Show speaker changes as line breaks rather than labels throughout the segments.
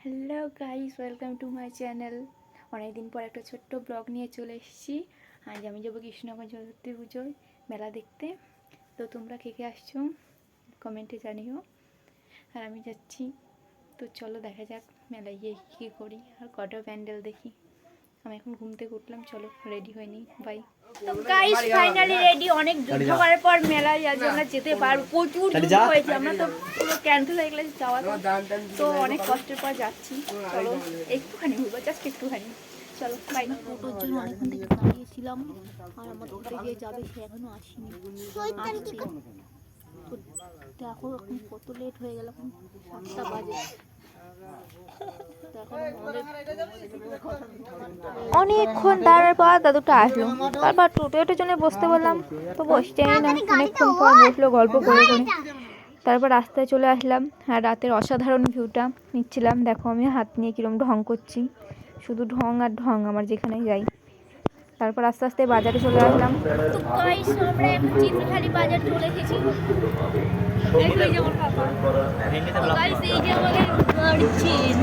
Hello guys, welcome to my channel. অনেকদিন পর একটা ছোট্ট ব্লগ নিয়ে চলে এসেছি। আজ আমি যাবো কৃষ্ণগঞ্জ সরস্বতী পুজোয় মেলা দেখতে। তো তোমরা কে কে আসছো কমেন্টে জানিও। আর আমি যাচ্ছি, তো চলো দেখা যাক মেলায় গিয়ে কী করি আর কটা প্যান্ডেল দেখি। আমি এখন ঘুম থেকে উঠলাম, চলো রেডি হয়ে নিই, বাই। তো গাইস ফাইনালি রেডি। অনেক যুদ্ধ করার পর মেলায় আজ আমরা যেতে পারবো। প্রচুর যুদ্ধ হয়েছে, আমরা তো পুরো ক্যান্সেল হয়ে গেলে যাওয়া, তো অনেক কষ্টের পর যাচ্ছি। চলো একটুখানি ঘুরবো, জাস্ট একটুখানি, চলো বাই।
টোটোর জন্য অনেকক্ষণ থেকে দাঁড়িয়েছিলাম আর আমার টোটো যে যাবে সে এখনো আসেনি। তো দেখো এখন কত লেট হয়ে গেল, এখন 7টা বাজে।
অনেকক্ষণ দাঁড়ার পর দাদুটা আসলো, তারপর টোটোটার জন্য বসতে বললাম, তো বসতেই না। অনেকক্ষণ পর বসলো গল্প করে করে, তারপর রাস্তায় চলে আসলাম। আর রাতের অসাধারণ ভিউটা নিচ্ছিলাম। দেখো আমি হাত নিয়ে কীরকম ঢং করছি, শুধু ঢং আর ঢং আমার যেখানেই যাই। তারপর আস্তে আস্তে বাজারে চলে আসলাম।
তো গাইস আমরা এখন চিত্রখালি বাজার চলে এসেছি। এই যে আমার পাপা, গাইস এই যে আমাদের গার্জিয়ান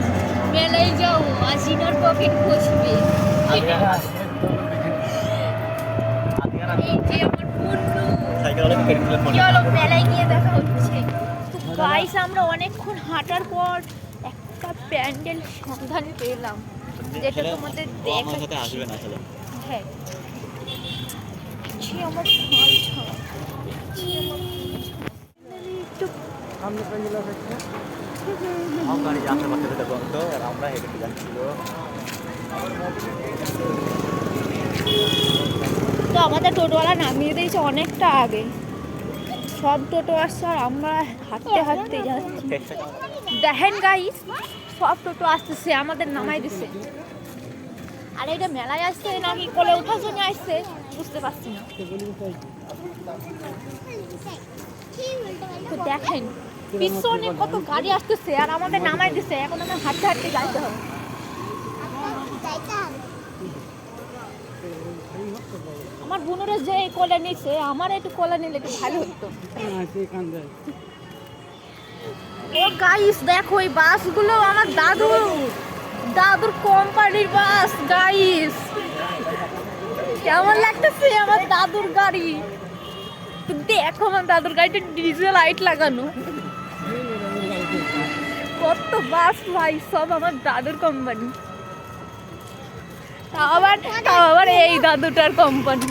মেলায় যাও, আসিনার পকেট বসবে। এই যে আমার বন্ধু, চলো মেলায় গিয়ে দেখা হচ্ছে। তো গাইস আমরা অনেকক্ষণ হাঁটার পর একটা প্যান্ডেল সন্ধান পেলাম, যেটা তোমাদের দেখাচ্ছি। হ্যাঁ, আমার ছাল ছাড়া
সামনে প্যান্ডেল আছে আমরা যাত্রা করতে করতে বন্ধ আর আমরা হেঁটে যাচ্ছিল।
তো আমাদের টোটোওয়ালা নামিয়ে দিয়েছে অনেকটা আগে। সব টোটো আসছে আর আমরা হাঁটতে হাঁটতে যাচ্ছি। দেখেন গাইস, সব টোটো আসতেছে, আমাদের নামাই দিছে। আর এটা মেলায় আসছে নাকি কোলে ওঠার জন্য আসছে বুঝতে পারছি না। তো দেখেন পিছনে কত গাড়ি আসতেছে আর আমাদের নামাই দিছে। এখন আমরা হাঁটতে হাঁটতে যাইতে হবে। আমার বোনেরা যে কোলে নিচ্ছে, আমার একটু কোলে নিলে একটু ভালো হতো। ও গাইস দেখো এই বাসগুলো আমার দাদুর কোম্পানির বাস। গাইস কেমন লাগতেছে আমার দাদুর গাড়ি। দেখো আমার দাদুর গাড়িতে ডিজেল লাইট লাগানো। কত বাস ভাই, সব আমার দাদুর কোম্পানি। তাও আবার এই দাদুটার কোম্পানি।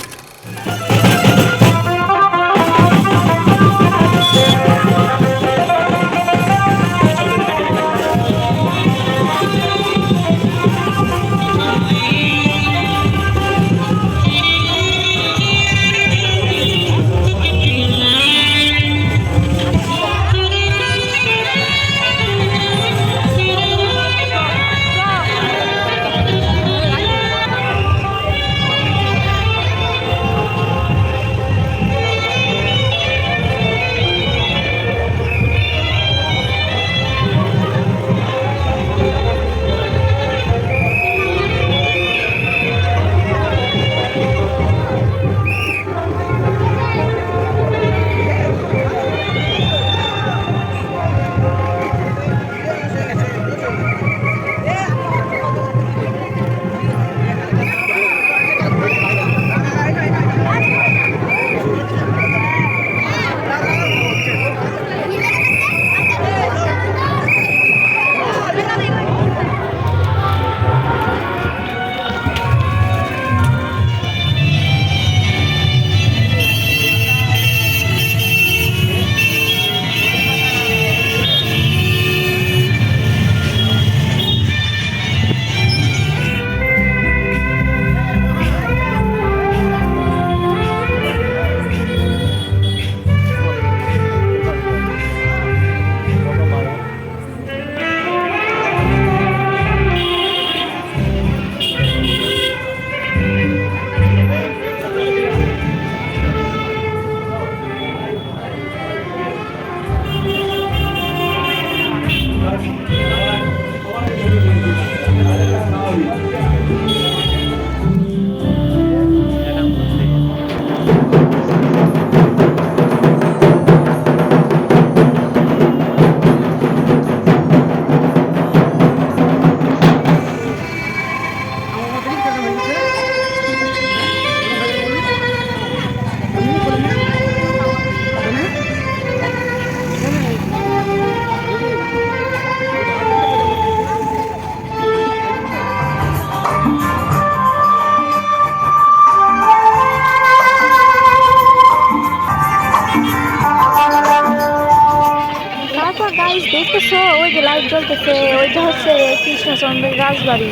বলতেছে ওইটা হচ্ছে কৃষ্ণচন্দ্রের রাজবাড়ি,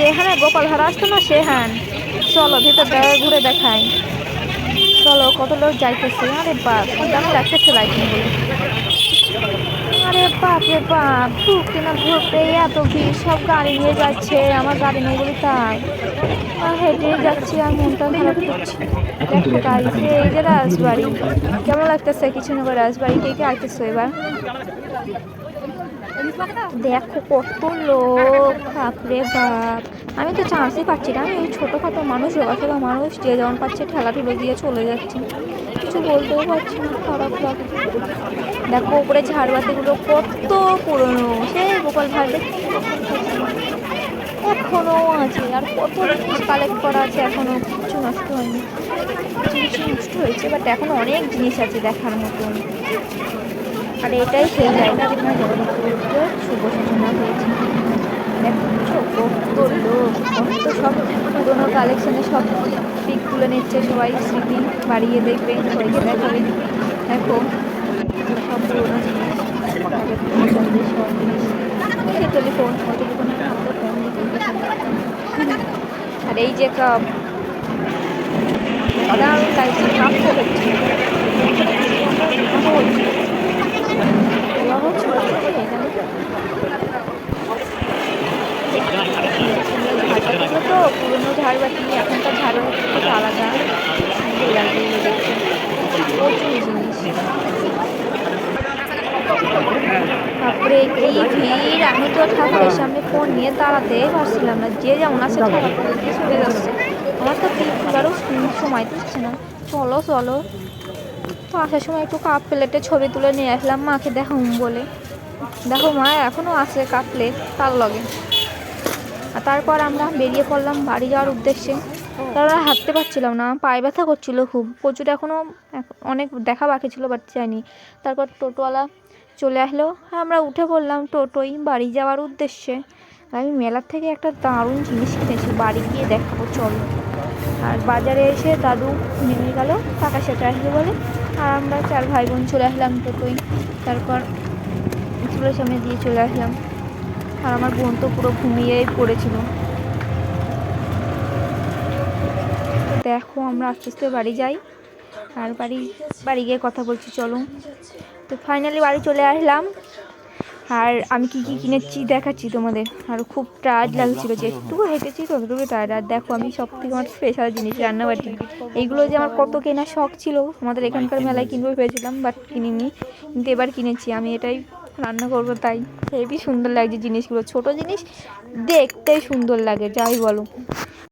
যেখানে গোপালধারা আসতো না সেখান। চলো ভিতরটা ঘুরে দেখাই, চলো কত লোক যাইতেছে। আরে বাপ কেমন লাগতেছে লাইটিং গুলো, আরে বাপ রে বাপ, ঢুকতে না ঢুকতে এত ভিড়, সব গাড়ি নিয়ে যাচ্ছে, আমার গাড়ি নেই বলি তাই হেঁটে যাচ্ছি আর মনটা খারাপ করছে। দেখো গাইস এই যে রাজবাড়ি, কেমন লাগতেছে কৃষ্ণনগর রাজবাড়ি, কে কে আইতেছো এবার? দেখো কত লোক, বাপরে বাপ, আমি তো চান্সই পাচ্ছি না। আমি ওই ছোটোখাটো মানুষ, অথবা মানুষ যে যেমন পাচ্ছে ঠেলাঠুলো দিয়ে চলে যাচ্ছে, কিছু বলতেও পারছি না, খারাপ লাগে। দেখো উপরে ঝাড়বাতিগুলো কত পুরনো, সেই গোপাল ভাঁড় দেখতে এখনো আছে, আর কত জিনিস কালেক্ট করা আছে, এখনো কিছু নষ্ট হয়নি। কিছু নষ্ট হয়েছে বাট এখনো অনেক জিনিস আছে দেখার মতন। আর এটাই সেই জায়গা যেখানে জগন্নাথ দেবের শুভ সূচনা হয়েছে। দেখছো কত লোক, কত সব পুরোনো কালেকশনে সব পিক তুলে নিচ্ছে সবাই, স্মৃতি বাড়িয়ে দেখবে, সবাইকে দেখাবে। দেখো সব পুরোনো জিনিস, সব জিনিস, টেলিফোন, টেলিফোন আর এই যে কাপ, দারুণ লাগছে, কাপ তো হচ্ছে তো পুরোনো ঝাড়বাতি, এখনকার ঝাড়বাতি থেকে আলাদা লাগে দেখতে, প্রচুর জিনিস। তারপরে এই ভিড়, আমি তো ঠাকুরের সামনে ফোন নিয়ে দাঁড়াতেই পারছিলাম না, যে যেমন আছে ঠাকুর চলে যাচ্ছে, আমার তো ক্লিপ তোলারও সময় দিচ্ছে না। চলো চলো, তো আসার সময় একটু কাপ প্লেটে ছবি তুলে নিয়ে আসলাম মাকে দেখাম বলে। দেখো মা এখনও আছে কাপ প্লেট তার লগে। আর তারপর আমরা বেরিয়ে পড়লাম বাড়ি যাওয়ার উদ্দেশ্যে। তারা হাঁটতে পারছিলাম না, পায়ে ব্যথা করছিলো খুব প্রচুর, এখনও অনেক দেখা বাকি ছিল বাট যায়নি। তারপর টোটোওয়ালা চলে আসলো, আমরা উঠে পড়লাম টোটোই বাড়ি যাওয়ার উদ্দেশ্যে। আমি মেলার থেকে একটা দারুণ জিনিস কিনেছি, বাড়ি গিয়ে দেখাবো চলো। আর বাজারে এসে দাদু নেমে গেল টাকা সেটা আসবে বলে, আর আমরা 4 ভাই বোন চলে আসলাম টোটোই। তারপর স্কুলের সামনে দিয়ে চলে আসলাম, আর আমার বোন তো পুরো ঘুমিয়েই পড়েছিল। দেখো আমরা আস্তে আস্তে বাড়ি যাই, আর বাড়ি গিয়ে কথা বলছি চলো। তো ফাইনালি বাড়ি চলে আসলাম, আর আমি কি কি কিনেছি দেখাচ্ছি তোমাদের। আর খুব টায়ার্ড লাগছিল, যেটুকু হেঁটেছি ততটুকু টায়ার্ড। আর দেখো আমি সব থেকে আমার স্পেশাল জিনিস রান্নাবাটি, এইগুলো যে আমার কত কেনার শখ ছিল, আমাদের এখানকার মেলায় কিনবো ভেবেছিলাম বাট কিনিনি, কিন্তু এবার কিনেছি। আমি এটাই রান্না করবো, তাই হেবি সুন্দর লাগছে জিনিসগুলো, ছোট জিনিস দেখতেই সুন্দর লাগে যাই বলো।